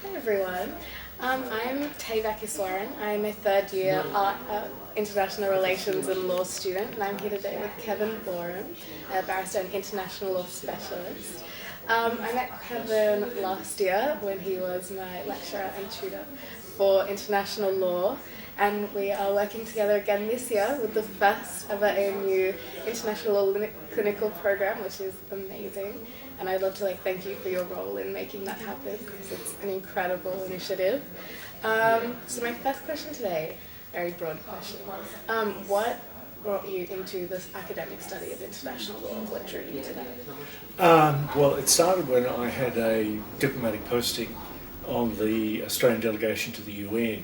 Hi everyone, I'm Taynissa Vakeeswaran. I'm a third year International Relations and Law student, and I'm here today with Kevin Boreham, a barrister and international law specialist. I met Kevin last year when he was my lecturer and tutor for international law, and we are working together again this year with the first ever ANU International Law Clinical Program, which is amazing. And I'd love to thank you for your role in making that happen, because it's an incredible initiative. So my first question today, very broad question, what brought you into this academic study of international law? What drew you to that? Well, it started when I had a diplomatic posting on the Australian delegation to the UN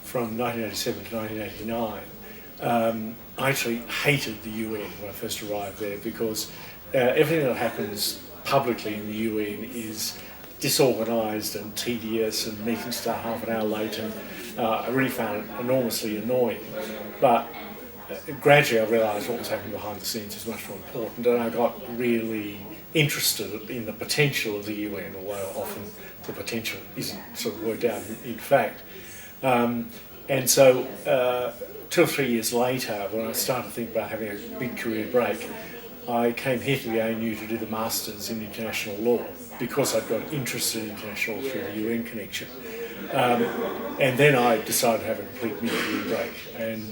from 1987 to 1989. I actually hated the UN when I first arrived there because everything that happens publicly in the UN is disorganised and tedious, and meetings start half an hour late, and I really found it enormously annoying. But gradually I realised what was happening behind the scenes is much more important, and I got really interested in the potential of the UN, although often the potential isn't sort of worked out in fact. And so 2 or 3 years later, when I started to think about having a big career break, I came here to the ANU to do the Masters in International Law because I'd got interested in international law through the UN connection. And then I decided to have a complete mid-career break and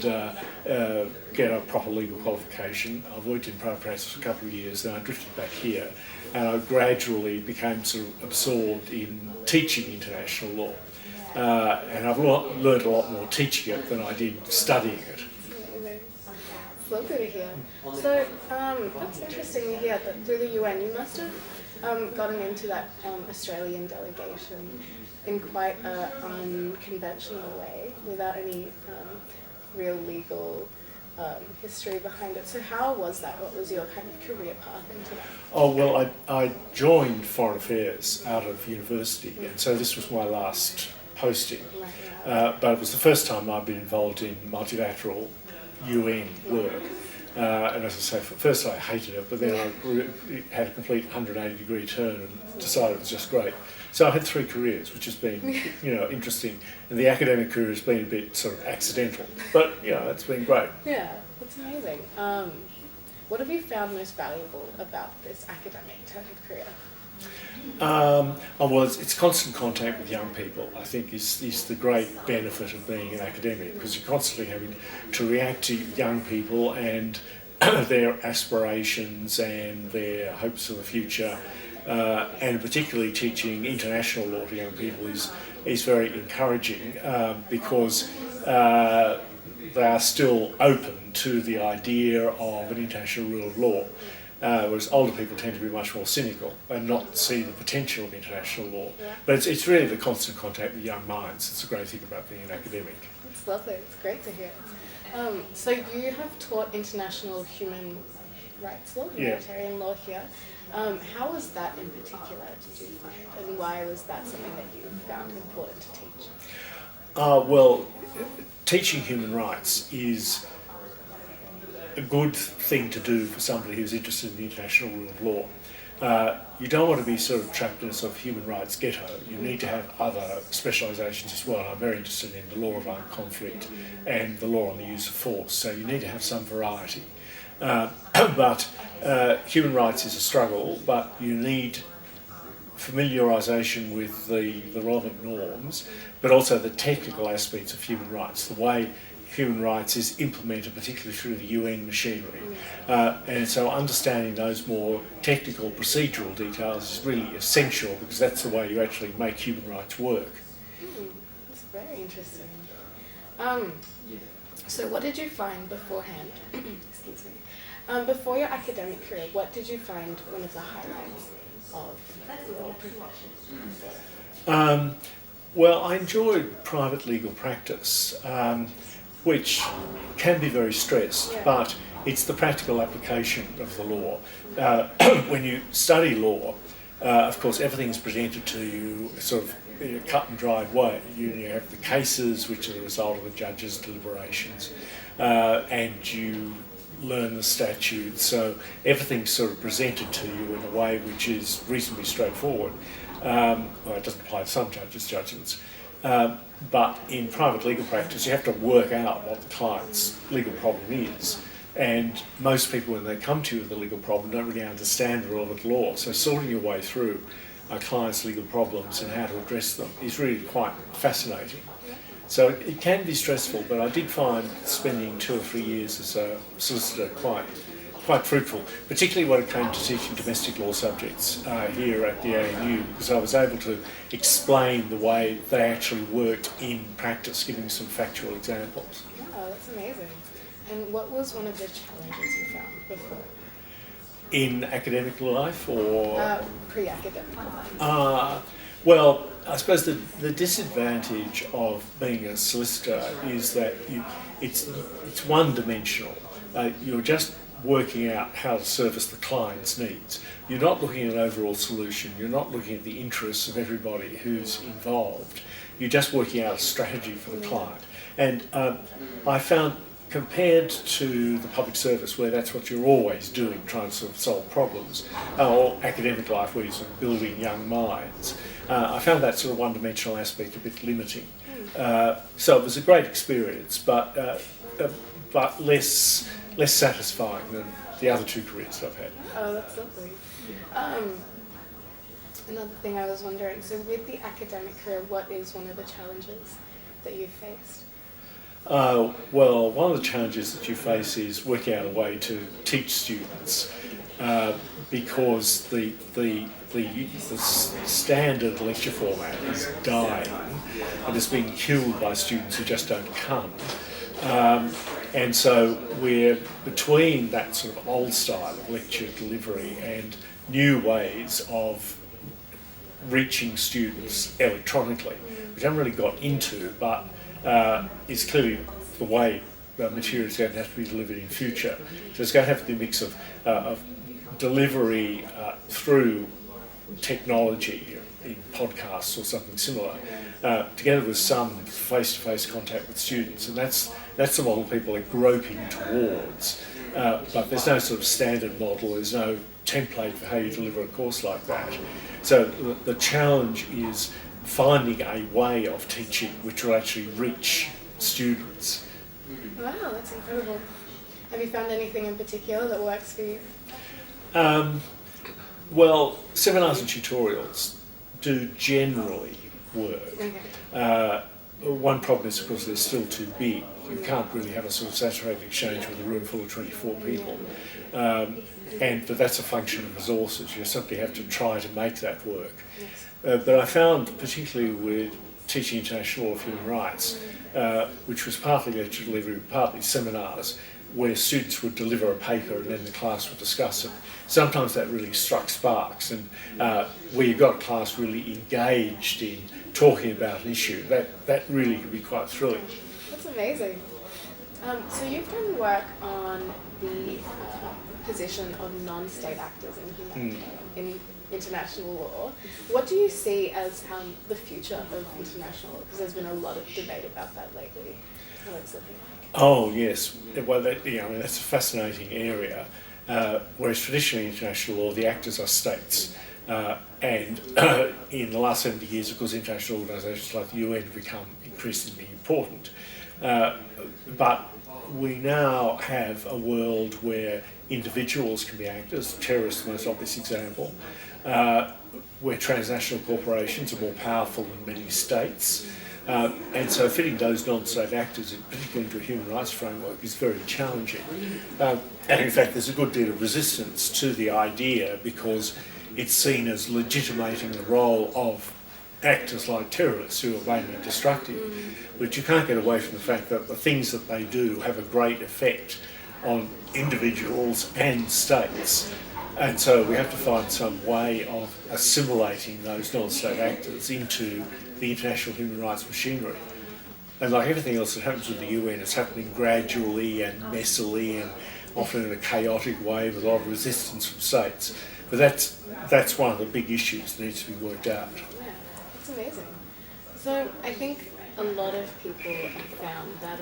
get a proper legal qualification. I've worked in private practice for a couple of years, then I drifted back here, and I gradually became sort of absorbed in teaching international law. And I've learned a lot more teaching it than I did studying it. It's lovely to hear. So that's interesting to hear that through the UN you must have gotten into that Australian delegation in quite an unconventional way, without any real legal history behind it. So how was that? What was your kind of career path into that? Oh, well, I joined Foreign Affairs out of university, and so this was my last posting. But it was the first time I'd been involved in multilateral UN work. And as I say, first I hated it, but then I had a complete 180-degree turn and decided it was just great. So I had 3 careers, which has been, interesting. And the academic career has been a bit sort of accidental, but it's been great. Yeah, that's amazing. What have you found most valuable about this academic type of career? Well, it's constant contact with young people, I think, is the great benefit of being an academic, because you're constantly having to react to young people and their aspirations and their hopes for the future, and particularly teaching international law to young people is very encouraging, because they are still open to the idea of an international rule of law. Whereas older people tend to be much more cynical and not see the potential of international law. Yeah. But it's really the constant contact with young minds. It's a great thing about being an academic. It's lovely. It's great to hear. So you have taught international human rights law, humanitarian law here. How was that in particular, did you find? And why was that something that you found important to teach? Well, teaching human rights is a good thing to do for somebody who's interested in the international rule of law. You don't want to be sort of trapped in a sort of human rights ghetto. You need to have other specialisations as well. I'm very interested in the law of armed conflict and the law on the use of force, so you need to have some variety. But human rights is a struggle, but you need familiarisation with the relevant norms, but also the technical aspects of human rights, the way human rights is implemented, particularly through the UN machinery. And so understanding those more technical procedural details is really essential, because that's the way you actually make human rights work. That's very interesting. So what did you find beforehand, excuse me, before your academic career, what did you find one of the highlights of your profession? Well, I enjoyed private legal practice, which can be very stressed, but it's the practical application of the law. When you study law, of course, everything's presented to you sort of in a cut and dried way. You have the cases, which are the result of the judge's deliberations, and you learn the statutes, so everything's sort of presented to you in a way which is reasonably straightforward. Well, it doesn't apply to some judges' judgments. But in private legal practice, you have to work out what the client's legal problem is. And most people, when they come to you with a legal problem, don't really understand the relevant law. So sorting your way through a client's legal problems and how to address them is really quite fascinating. So it can be stressful, but I did find spending 2 or 3 years as a solicitor quite fruitful, particularly when it came to teaching domestic law subjects here at the ANU, because I was able to explain the way they actually worked in practice, giving some factual examples. Wow, that's amazing. And what was one of the challenges you found before? In academic life or? Pre-academic life. Well, I suppose the disadvantage of being a solicitor is that it's one-dimensional. You're just working out how to service the client's needs. You're not looking at an overall solution. You're not looking at the interests of everybody who's involved. You're just working out a strategy for the client. And I found, compared to the public service, where that's what you're always doing, trying to sort of solve problems, or academic life, where you're sort of building young minds, I found that sort of one-dimensional aspect a bit limiting. So it was a great experience, but less satisfying than the other 2 careers I've had. Oh, that's lovely. Another thing I was wondering, so with the academic career, what is one of the challenges that you've faced? Well, one of the challenges that you face is working out a way to teach students, because the standard lecture format is dying and it's being killed by students who just don't come. And so we're between that sort of old style of lecture delivery and new ways of reaching students electronically, which I haven't really got into, but is clearly the way material is going to have to be delivered in future. So it's going to have to be a mix of delivery through technology in podcasts or something similar, together with some face-to-face contact with students, and that's the model people are groping towards. But there's no sort of standard model. There's no template for how you deliver a course like that. So the challenge is finding a way of teaching which will actually reach students. Wow, that's incredible. Have you found anything in particular that works for you? Well, seminars and tutorials do generally work. Okay. One problem is, of course, they're still too big. You can't really have a sort of saturated exchange with a room full of 24 people. But that's a function of resources. You simply have to try to make that work. Yes. But I found, particularly with teaching international law of human rights, which was partly lecture delivery, partly seminars, where students would deliver a paper and then the class would discuss it. Sometimes that really struck sparks, and where you've got a class really engaged in talking about an issue, that really can be quite thrilling. That's amazing. So you've done work on the position of non-state actors in international law. What do you see as the future of international law? Because there's been a lot of debate about that lately. How it's looking like. Oh yes, well that's a fascinating area. Whereas traditionally in international law, the actors are states, and in the last 70 years, of course, international organisations like the UN have become increasingly important. But we now have a world where individuals can be actors. Terrorists, the most obvious example, where transnational corporations are more powerful than many states. And so fitting those non-state actors, particularly into a human rights framework, is very challenging. And in fact, there's a good deal of resistance to the idea because it's seen as legitimating the role of actors like terrorists who are mainly destructive. But you can't get away from the fact that the things that they do have a great effect on individuals and states. And so we have to find some way of assimilating those non-state actors into the international human rights machinery. And like everything else that happens with the UN, it's happening gradually and messily and often in a chaotic way with a lot of resistance from states. But that's one of the big issues that needs to be worked out. Yeah, that's amazing. So I think a lot of people have found that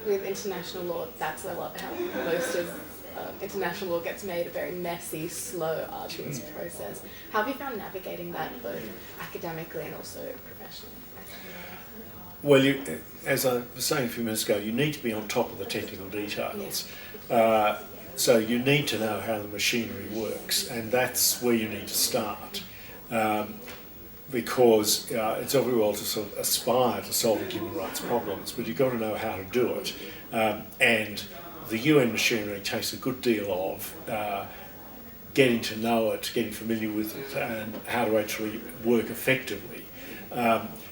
with international law, that's a lot how most of international law gets made a very messy, slow, arduous process. How have you found navigating that both academically and also professionally? Well, as I was saying a few minutes ago, you need to be on top of the technical details. So you need to know how the machinery works, and that's where you need to start. Because it's all very well to sort of aspire to solving human rights problems, but you've got to know how to do it. And the UN machinery takes a good deal of getting to know it, getting familiar with it, and how to actually work effectively.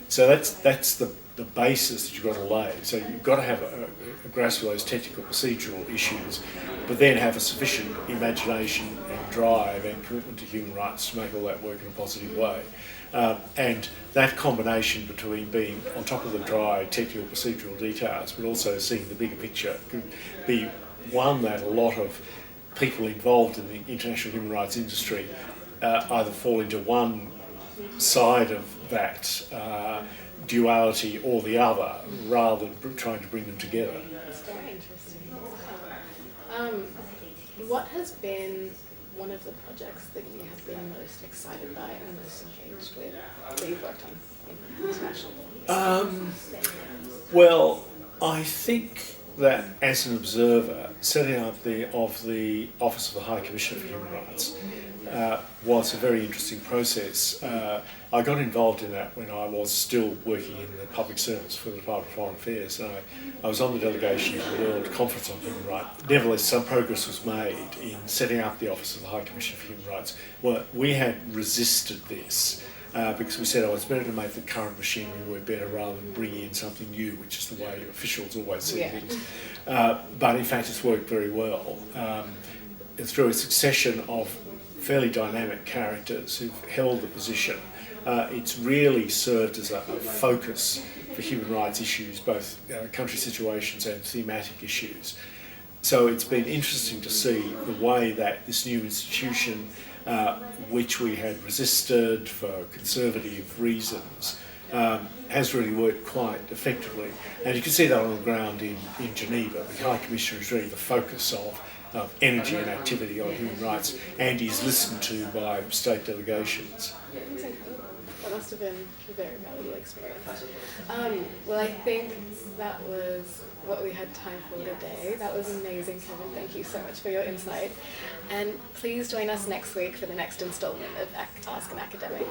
So that's the basis that you've got to lay. So you've got to have a grasp of those technical procedural issues, but then have a sufficient imagination and drive and commitment to human rights to make all that work in a positive way. And that combination between being on top of the dry technical procedural details but also seeing the bigger picture could be one that a lot of people involved in the international human rights industry either fall into one side of that duality or the other, rather than trying to bring them together. That's very interesting. What has been one of the projects that you have been most excited by and most engaged with that you've worked on in international law? Well, I think that as an observer, setting up the Office of the High Commissioner for Human Rights was a very interesting process. I got involved in that when I was still working in the public service for the Department of Foreign Affairs, and I was on the delegation of the World Conference on Human Rights. Nevertheless, some progress was made in setting up the Office of the High Commissioner for Human Rights. Well, we had resisted this because we said, it's better to make the current machinery work better rather than bring in something new, which is the way officials always see things. But in fact, it's worked very well. Through a succession of fairly dynamic characters who've held the position, it's really served as a focus for human rights issues, both country situations and thematic issues. So it's been interesting to see the way that this new institution, which we had resisted for conservative reasons, has really worked quite effectively. And you can see that on the ground in Geneva. The High Commissioner is really the focus of energy and activity on human rights, and is listened to by state delegations. That must have been a very valuable experience. Well, I think that was what we had time for today. That was amazing, Kevin. Thank you so much for your insight. And please join us next week for the next instalment of Ask an Academic.